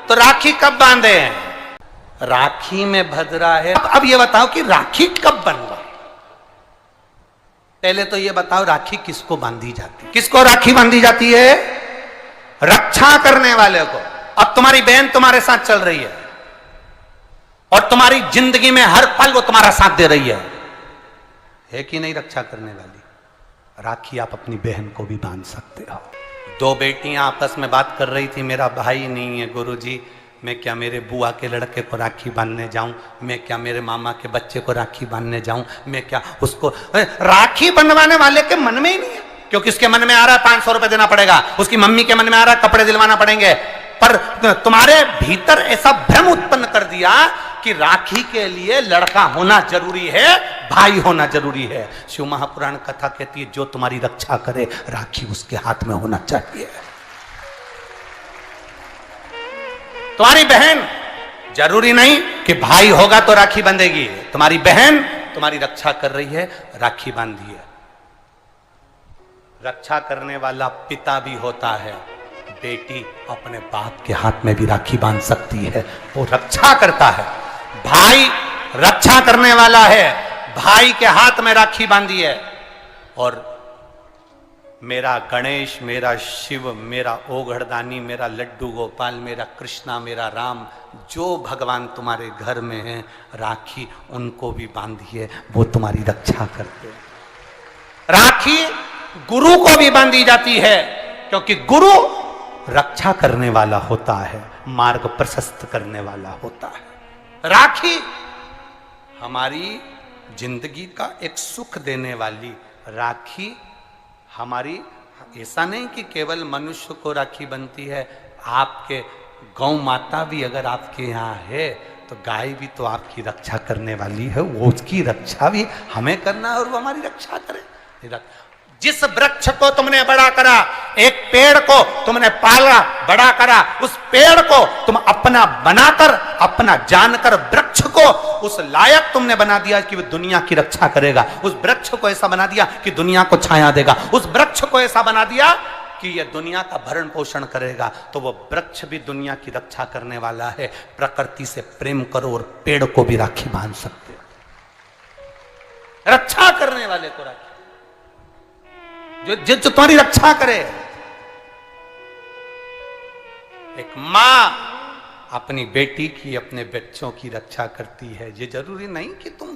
तो राखी कब बांधे हैं? राखी में भद्रा है। अब ये बताओ कि राखी कब बनवा? पहले तो ये बताओ राखी किसको बांधी जाती है? किसको राखी बांधी जाती है? रक्षा करने वाले को। अब तुम्हारी बहन तुम्हारे साथ चल रही है और तुम्हारी जिंदगी में हर पल वो तुम्हारा साथ दे रही है कि नहीं? रक्षा करने वाली राखी आप अपनी बहन को भी बांध सकते हो। दो बेटियां आपस में बात कर रही थी, मेरा भाई नहीं है गुरुजी, मैं क्या मेरे बुआ के लड़के को राखी बांधने जाऊं? मैं क्या मेरे मामा के बच्चे को राखी बांधने जाऊं? मैं क्या उसको? राखी बंधवाने वाले के मन में ही नहीं है, क्योंकि उसके मन में आ रहा है 500 रुपए देना पड़ेगा, उसकी मम्मी के मन में आ रहा है कपड़े दिलवाना पड़ेंगे। पर तुम्हारे भीतर ऐसा भ्रम उत्पन्न कर दिया कि राखी के लिए लड़का होना जरूरी है, भाई होना जरूरी है। शिव महापुराण कथा कहती है जो तुम्हारी रक्षा करे राखी उसके हाथ में होना चाहिए। तुम्हारी बहन जरूरी नहीं कि भाई होगा तो राखी बंधेगी। तुम्हारी बहन तुम्हारी रक्षा कर रही है, राखी बांधिए। रक्षा करने वाला पिता भी होता है। बेटी अपने बाप के हाथ में भी राखी बांध सकती है, वो रक्षा करता है। भाई रक्षा करने वाला है, भाई के हाथ में राखी बांधी है। और मेरा गणेश, मेरा शिव, मेरा ओघड़दानी, मेरा लड्डू गोपाल, मेरा कृष्णा, मेरा राम, जो भगवान तुम्हारे घर में है राखी उनको भी बांधिए, वो तुम्हारी रक्षा करते हैं। राखी गुरु को भी बांधी जाती है, क्योंकि गुरु रक्षा करने वाला होता है, मार्ग प्रशस्त करने वाला होता है। राखी हमारी जिंदगी का एक सुख देने वाली, राखी हमारी, ऐसा नहीं कि केवल मनुष्य को राखी बनती है, आपके गौ माता भी अगर आपके यहाँ है तो गाय भी तो आपकी रक्षा करने वाली है, वो उसकी रक्षा भी हमें करना है और वो हमारी रक्षा करे। जिस वृक्ष को तुमने बड़ा करा, एक पेड़ को तुमने पाला बड़ा करा, उस पेड़ को तुम अपना बनाकर, अपना जानकर वृक्ष को उस लायक तुमने बना दिया कि वो दुनिया की रक्षा करेगा। उस वृक्ष को ऐसा बना दिया कि दुनिया को छाया देगा। उस वृक्ष को ऐसा बना दिया कि यह दुनिया का भरण पोषण करेगा। तो वो वृक्ष भी दुनिया की रक्षा करने वाला है। प्रकृति से प्रेम करो और पेड़ को भी राखी बांध सकते हो। रक्षा करने वाले को राखी, जो तुम्हारी रक्षा करे। एक मां अपनी बेटी की, अपने बच्चों की रक्षा करती है। ये जरूरी नहीं कि तुम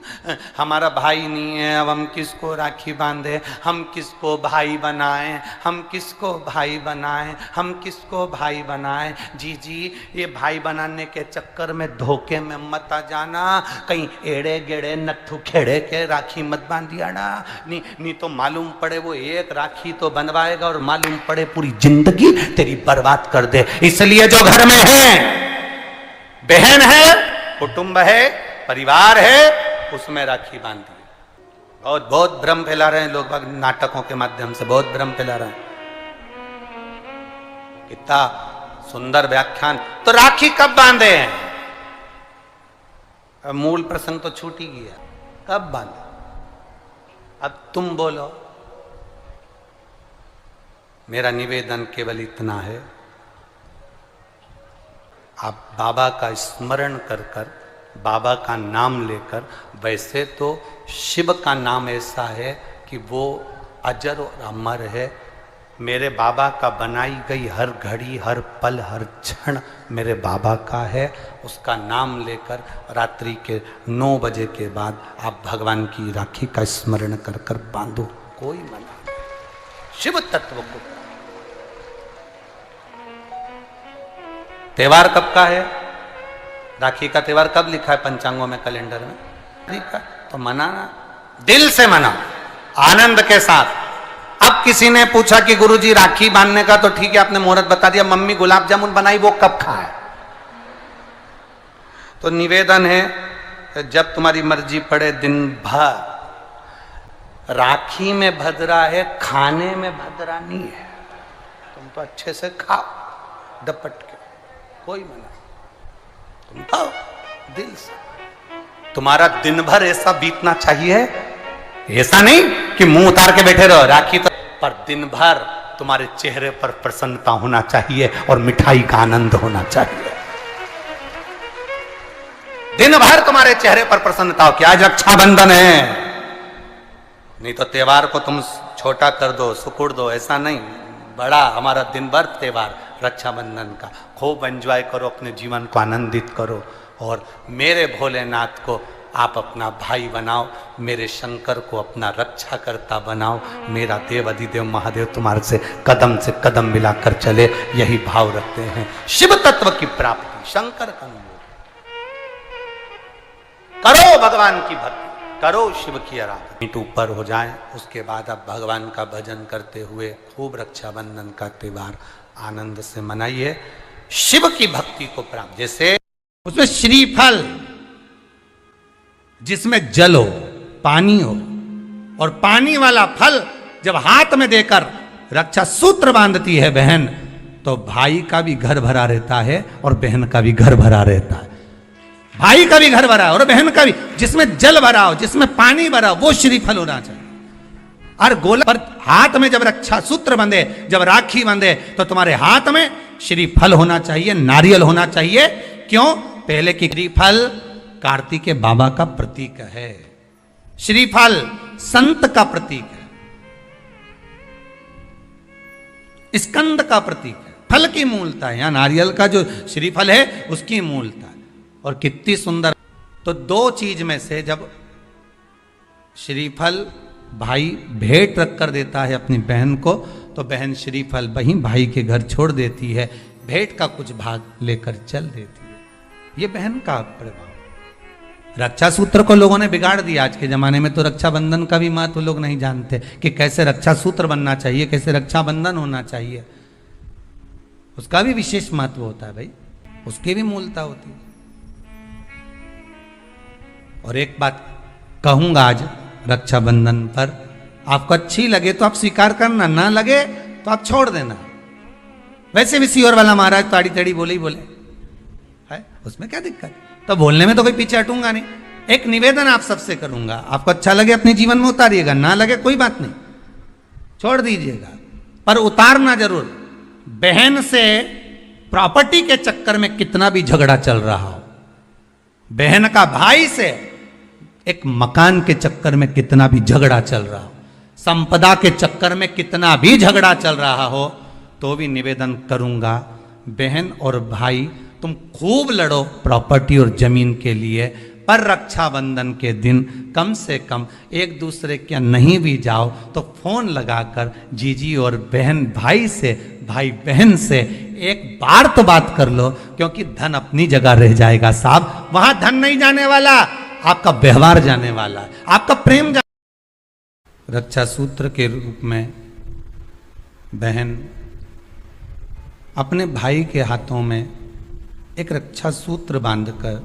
हमारा भाई नहीं है अब हम किसको राखी बांधे, हम किसको भाई बनाएं, हम किसको भाई बनाएं, हम किसको भाई बनाएं। जी ये भाई बनाने के चक्कर में धोखे में मत आ जाना, कहीं एड़े गेड़े नट्ठू खेड़े के राखी मत बांधिया ना। नहीं तो मालूम पड़े वो एक राखी तो बनवाएगा और मालूम पड़े पूरी जिंदगी तेरी बर्बाद कर दे। इसलिए जो घर में है, बहन है, कुटुंब है, परिवार है, उसमें राखी बांधिए। बहुत भ्रम फैला रहे हैं लोग बाग, नाटकों के माध्यम से बहुत भ्रम फैला रहे हैं। कितना सुंदर व्याख्यान। तो राखी कब बांधे हैं? अब मूल प्रसंग तो छूट ही गया, कब बांधे? अब तुम बोलो। मेरा निवेदन केवल इतना है, आप बाबा का स्मरण कर कर, बाबा का नाम लेकर, वैसे तो शिव का नाम ऐसा है कि वो अजर और अमर है। मेरे बाबा का बनाई गई हर घड़ी, हर पल, हर क्षण मेरे बाबा का है। उसका नाम लेकर रात्रि के 9 बजे के बाद आप भगवान की राखी का स्मरण कर कर बांधो, कोई मना नहीं। शिव तत्व को। त्योहार कब का है? राखी का त्योहार कब लिखा है पंचांगों में, कैलेंडर में? ठीक है, तो मनाना, दिल से मना, आनंद के साथ। अब किसी ने पूछा कि गुरुजी राखी बांधने का तो ठीक है आपने मुहूर्त बता दिया, मम्मी गुलाब जामुन बनाई वो कब खाए? तो निवेदन है जब तुम्हारी मर्जी पड़े दिन भर। राखी में भद्रा है, खाने में भद्रा नहीं है। तुम तो अच्छे से खाओ दपट के, कोई मना, तुम खाओ दिल से। तुम्हारा दिन भर ऐसा बीतना चाहिए, ऐसा नहीं कि मुंह उतार के बैठे रहो राखी तो, पर दिन भर तुम्हारे चेहरे पर प्रसन्नता होना चाहिए और मिठाई का आनंद होना चाहिए। दिन भर तुम्हारे चेहरे पर प्रसन्नता हो कि आज रक्षाबंधन है। नहीं तो त्योहार को तुम छोटा कर दो, सुकुड़ दो, ऐसा नहीं। बड़ा हमारा दिन भर त्योहार रक्षाबंधन का, खूब एंजॉय करो, अपने जीवन को आनंदित करो। और मेरे भोलेनाथ को आप अपना भाई बनाओ, मेरे शंकर को अपना रक्षा करता बनाओ। मेरा देव अधिदेव महादेव तुम्हारे से कदम मिलाकर चले, यही भाव रखते हैं। शिव तत्व की प्राप्ति, शंकर का करो, भगवान की भक्ति करो, शिव की आराधना। मीट ऊपर हो जाए, उसके बाद आप भगवान का भजन करते हुए खूब रक्षाबंधन का त्योहार आनंद से मनाइए। शिव की भक्ति को प्राप्त, जैसे उसमें श्रीफल, जिसमें जल हो, पानी हो, और पानी वाला फल जब हाथ में देकर रक्षा सूत्र बांधती है बहन, तो भाई का भी घर भरा रहता है और बहन का भी घर भरा रहता है। भाई का भी घर भरा और बहन का भी, जिसमें जल भरा हो, जिसमें पानी भरा हो, वो श्रीफल होना चाहिए। और गोला पर हाथ में जब रक्षा सूत्र बंधे, जब राखी बंधे, तो तुम्हारे हाथ में श्रीफल होना चाहिए, नारियल होना चाहिए। क्यों? पहले की श्रीफल कार्तिकेय बाबा का प्रतीक है, श्रीफल संत का प्रतीक है, स्कंद का प्रतीक है। फल की मूलता है, यहां नारियल का जो श्रीफल है उसकी मूलता है। और कितनी सुंदर। तो दो चीज में से जब श्रीफल भाई भेंट रख कर देता है अपनी बहन को, तो बहन श्रीफल वहीं भाई के घर छोड़ देती है, भेंट का कुछ भाग लेकर चल देती है। ये बहन का प्रभाव। रक्षा सूत्र को लोगों ने बिगाड़ दिया। आज के जमाने में तो रक्षाबंधन का भी महत्व लोग नहीं जानते कि कैसे रक्षा सूत्र बनना चाहिए, कैसे रक्षाबंधन होना चाहिए। उसका भी विशेष महत्व होता है भाई, उसकी भी मूलता होती है। और एक बात कहूंगा आज रक्षाबंधन पर, आपको अच्छी लगे तो आप स्वीकार करना, ना लगे तो आप छोड़ देना। वैसे भी सीवर वाला महाराज ताड़ी तड़ी बोले ही बोले है, उसमें क्या दिक्कत? तो बोलने में तो कोई पीछे हटूंगा नहीं। एक निवेदन आप सबसे करूंगा, आपको अच्छा लगे अपने जीवन में उतारिएगा, ना लगे कोई बात नहीं, छोड़ दीजिएगा, पर उतारना जरूर। बहन से प्रॉपर्टी के चक्कर में कितना भी झगड़ा चल रहा हो, बहन का भाई से एक मकान के चक्कर में कितना भी झगड़ा चल रहा हो, संपदा के चक्कर में कितना भी झगड़ा चल रहा हो, तो भी निवेदन करूंगा, बहन और भाई तुम खूब लड़ो प्रॉपर्टी और जमीन के लिए, पर रक्षाबंधन के दिन कम से कम एक दूसरे के नहीं भी जाओ तो फोन लगाकर जीजी और बहन भाई से, भाई बहन से एक बार तो बात कर लो, क्योंकि धन अपनी जगह रह जाएगा साहब। वहां धन नहीं जाने वाला, आपका व्यवहार जाने वाला है, आपका प्रेम रक्षा सूत्र के रूप में बहन अपने भाई के हाथों में एक रक्षा सूत्र बांधकर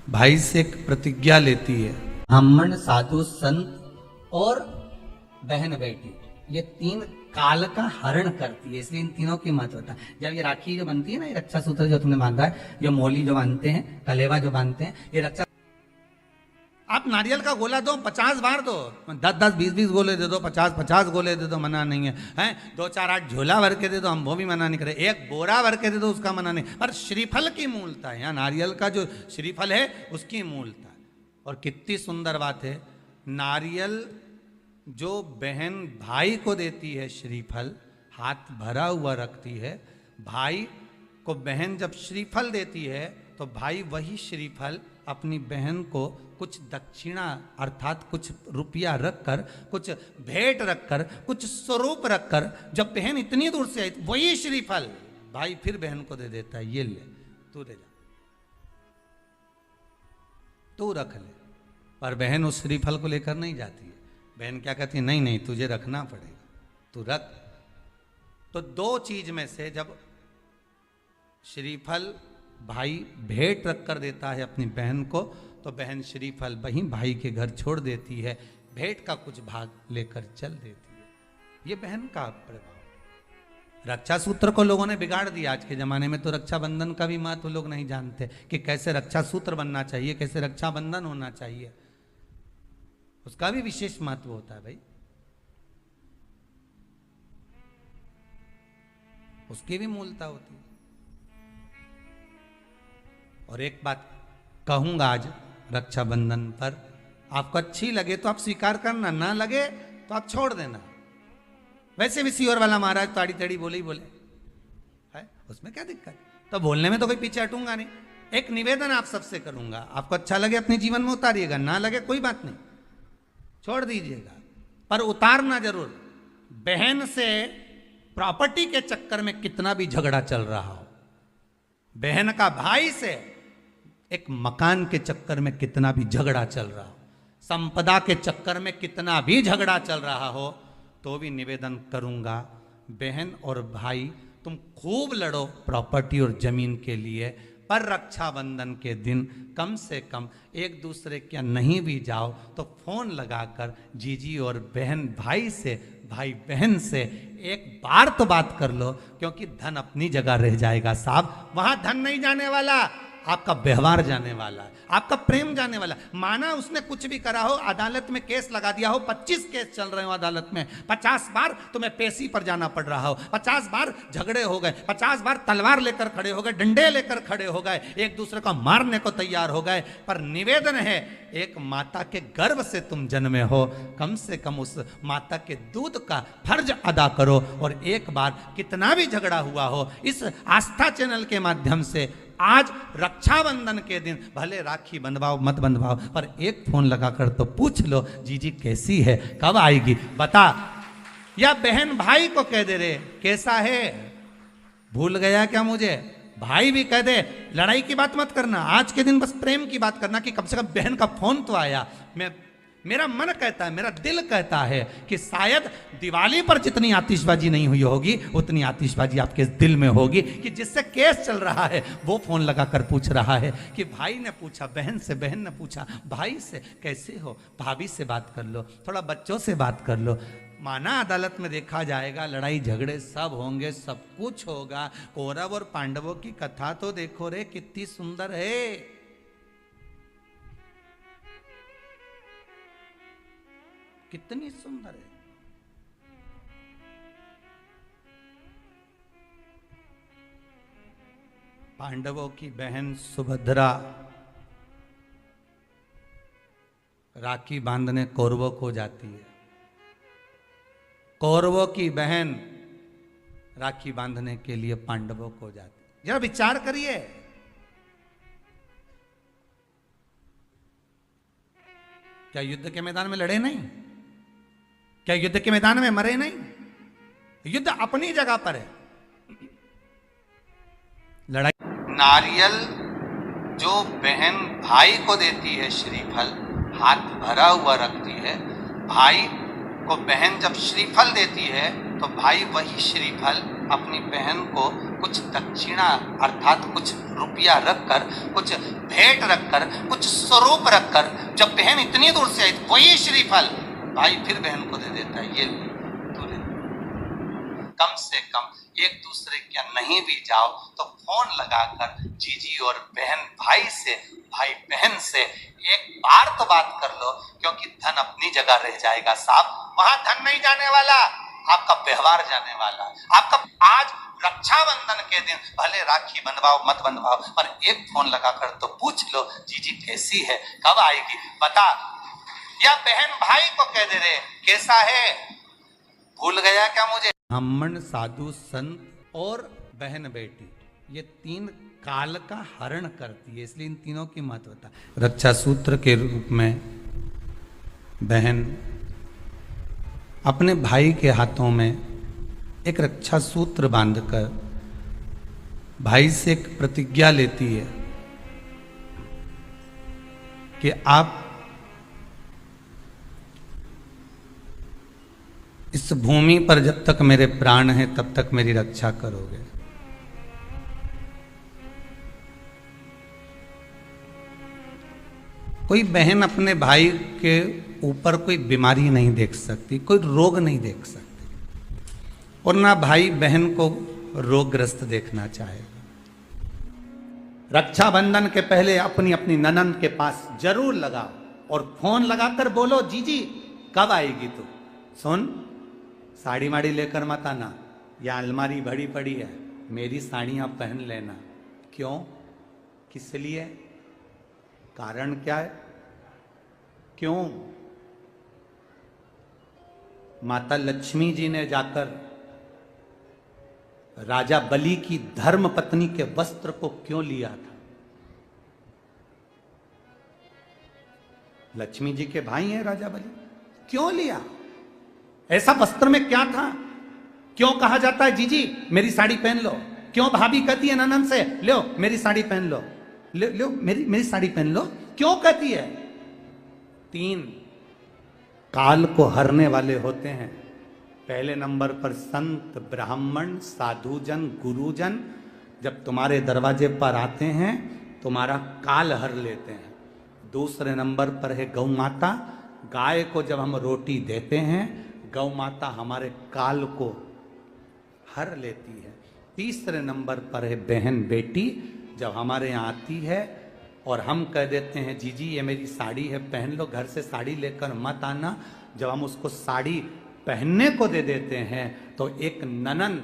भाई से एक प्रतिज्ञा लेती है। ब्राह्मण, साधु, संत और बहन बेटी, ये तीन काल का हरण करती है, इसलिए इन तीनों की महत्वता। जब ये राखी जो बनती है ना, ये रक्षा सूत्र जो तुमने बांधा है, जो मोली जो बांधते हैं, कलेवा जो बांधते हैं, ये रक्षा। आप नारियल का गोला दो, 50 बार दो, 10-10, 20-20 गोले दे दो, 50-50 गोले दे दो, मना नहीं है, हैं? 2-4-8 झोला भर के दे दो, हम वो भी मना नहीं करे, एक बोरा भर के दे दो, उसका मना नहीं। पर श्रीफल की मूलता है, यहाँ नारियल का जो श्रीफल है उसकी मूलता है। और कितनी सुंदर बात है, नारियल जो बहन भाई को देती है, श्रीफल हाथ भरा हुआ रखती है, भाई को बहन जब श्रीफल देती है तो भाई वही श्रीफल अपनी बहन को कुछ दक्षिणा अर्थात कुछ रुपया रखकर, कुछ भेंट रखकर, कुछ स्वरूप रखकर, जब बहन इतनी दूर से आई वही श्रीफल भाई फिर बहन को दे देता है, ये ले तू ले जा, तू रख ले। पर बहन उस श्रीफल को लेकर नहीं जाती है, बहन क्या कहती है, नहीं नहीं तुझे रखना पड़ेगा, तू रख। तो दो चीज में से जब श्रीफल भाई भेंट रख कर देता है अपनी बहन को, तो बहन श्रीफल वहीं भाई के घर छोड़ देती है, भेंट का कुछ भाग लेकर चल देती है। ये बहन का प्रभाव। रक्षा सूत्र को लोगों ने बिगाड़ दिया। आज के जमाने में तो रक्षाबंधन का भी महत्व लोग नहीं जानते कि कैसे रक्षा सूत्र बनना चाहिए, कैसे रक्षाबंधन होना चाहिए, उसका भी विशेष महत्व होता है भाई, उसकी भी मूलता होती है। और एक बात कहूंगा आज रक्षाबंधन पर, आपको अच्छी लगे तो आप स्वीकार करना, ना लगे तो आप छोड़ देना। वैसे भी सीओर वाला महाराज ताड़ी तड़ी बोले ही बोले है, उसमें क्या दिक्कत, तो बोलने में तो कोई पीछे हटूंगा नहीं। एक निवेदन आप सबसे करूंगा, आपको अच्छा लगे अपने जीवन में उतारिएगा, ना लगे कोई बात नहीं, छोड़ दीजिएगा, पर उतारना जरूर। बहन से प्रॉपर्टी के चक्कर में कितना भी झगड़ा चल रहा हो, बहन का भाई से एक मकान के चक्कर में कितना भी झगड़ा चल रहा हो, संपदा के चक्कर में कितना भी झगड़ा चल रहा हो, तो भी निवेदन करूंगा, बहन और भाई तुम खूब लड़ो प्रॉपर्टी और जमीन के लिए, पर रक्षाबंधन के दिन कम से कम एक दूसरे के नहीं भी जाओ तो फोन लगाकर जीजी और बहन भाई से, भाई बहन से एक बार तो बात कर लो, क्योंकि धन अपनी जगह रह जाएगा साहब, वहां धन नहीं जाने वाला, आपका व्यवहार जाने वाला है, आपका प्रेम जाने वाला। माना उसने कुछ भी करा हो, अदालत में केस लगा दिया हो, 25 केस चल रहे हो अदालत में, 50 बार तुम्हें पेशी पर जाना पड़ रहा हो, 50 बार झगड़े हो गए, 50 बार तलवार लेकर खड़े हो गए, डंडे लेकर खड़े हो गए, एक दूसरे को मारने को तैयार हो गए, पर निवेदन है एक माता के गर्भ से तुम जन्मे हो, कम से कम उस माता के दूध का फर्ज अदा करो। और एक बार कितना भी झगड़ा हुआ हो, इस आस्था चैनल के माध्यम से आज रक्षाबंधन के दिन भले राखी बंधवाओ मत बंधवाओ, पर एक फोन लगाकर तो पूछ लो जीजी कैसी है, कब आएगी बता, या बहन भाई को कह दे रे कैसा है, भूल गया क्या मुझे, भाई भी कह दे लड़ाई की बात मत करना, आज के दिन बस प्रेम की बात करना कि कम से कम बहन का फोन तो आया। मेरा मन कहता है, मेरा दिल कहता है कि शायद दिवाली पर जितनी आतिशबाजी नहीं हुई होगी उतनी आतिशबाजी आपके दिल में होगी, कि जिससे केस चल रहा है वो फोन लगाकर पूछ रहा है कि भाई ने पूछा बहन से, बहन ने पूछा भाई से कैसे हो, भाभी से बात कर लो, थोड़ा बच्चों से बात कर लो। माना अदालत में देखा जाएगा, लड़ाई झगड़े सब होंगे, सब कुछ होगा, कौरव और पांडवों की कथा तो देखो रे कितनी सुंदर है, कितनी सुंदर है। पांडवों की बहन सुभद्रा राखी बांधने कौरवों को जाती है, कौरवों की बहन राखी बांधने के लिए पांडवों को जाती है। जरा विचार करिए, क्या युद्ध के मैदान में लड़े नहीं, क्या युद्ध के मैदान में मरे नहीं, युद्ध अपनी जगह पर है, लड़ाई। नारियल जो बहन भाई को देती है श्रीफल, हाथ भरा हुआ रखती है, भाई को बहन जब श्रीफल देती है तो भाई वही श्रीफल अपनी बहन को कुछ दक्षिणा अर्थात कुछ रुपया रखकर, कुछ भेंट रखकर, कुछ स्वरूप रखकर, जब बहन इतनी दूर से आई वही श्रीफल भाई फिर बहन को दे देता है, ये तू ले। कम से कम एक दूसरे के नहीं भी जाओ तो फोन लगाकर जीजी और बहन भाई से, भाई बहन से एक बार तो बात कर लो, क्योंकि धन अपनी जगह रह जाएगा साहब, वहां धन नहीं जाने वाला, आपका व्यवहार जाने वाला। आपका आज रक्षाबंधन के दिन भले राखी बंधवाओ मत बंधवाओ, पर एक फोन लगाकर तो पूछ लो जीजी कैसी है, कब आएगी बता, या बहन भाई को कह दे रे कैसा है, भूल गया क्या मुझे। ब्राह्मण साधु संत और बहन बेटी ये तीन काल का हरण करती है, इसलिए इन तीनों की महत्वता। रक्षा सूत्र के रूप में बहन अपने भाई के हाथों में एक रक्षा सूत्र बांधकर भाई से एक प्रतिज्ञा लेती है कि आप इस भूमि पर जब तक मेरे प्राण हैं तब तक मेरी रक्षा करोगे। कोई बहन अपने भाई के ऊपर कोई बीमारी नहीं देख सकती, कोई रोग नहीं देख सकती, और ना भाई बहन को रोगग्रस्त देखना चाहेगा। रक्षाबंधन के पहले अपनी अपनी ननंद के पास जरूर लगाओ और फोन लगाकर बोलो जीजी कब आएगी तू, सुन साड़ी माड़ी लेकर मत आना, या अलमारी भरी पड़ी है मेरी साड़ियाँ पहन लेना। क्यों, किस लिए, कारण क्या है? क्यों? माता लक्ष्मी जी ने जाकर राजा बलि की धर्म पत्नी के वस्त्र को क्यों लिया था? लक्ष्मी जी के भाई हैं राजा बलि, क्यों लिया? ऐसा वस्त्र में क्या था? क्यों कहा जाता है जीजी मेरी साड़ी पहन लो? क्यों भाभी कहती है ननन से लो मेरी साड़ी पहन लो, लो मेरी साड़ी पहन लो? क्यों कहती है? 3 काल को हरने वाले होते हैं। पहले नंबर पर संत, ब्राह्मण, साधुजन, गुरुजन जब तुम्हारे दरवाजे पर आते हैं तुम्हारा काल हर लेते हैं। दूसरे नंबर पर है गौ माता। गाय को जब हम रोटी देते हैं गौ माता हमारे काल को हर लेती है। तीसरे नंबर पर है बहन बेटी। जब हमारे यहाँ आती है और हम कह देते हैं जीजी ये मेरी साड़ी है पहन लो, घर से साड़ी लेकर मत आना, जब हम उसको साड़ी पहनने को दे देते हैं तो एक ननन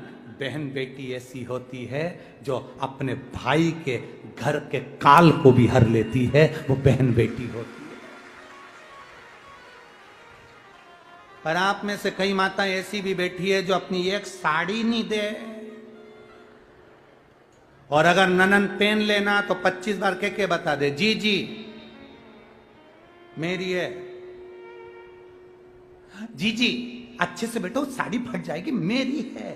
बहन बेटी ऐसी होती है जो अपने भाई के घर के काल को भी हर लेती है, वो बहन बेटी होती है। पर आप में से कई माता ऐसी भी बैठी है जो अपनी एक साड़ी नहीं दे, और अगर ननन पहन लेना तो 25 बार के बता दे जी जी मेरी है, जी जी अच्छे से बैठो साड़ी फट जाएगी मेरी है।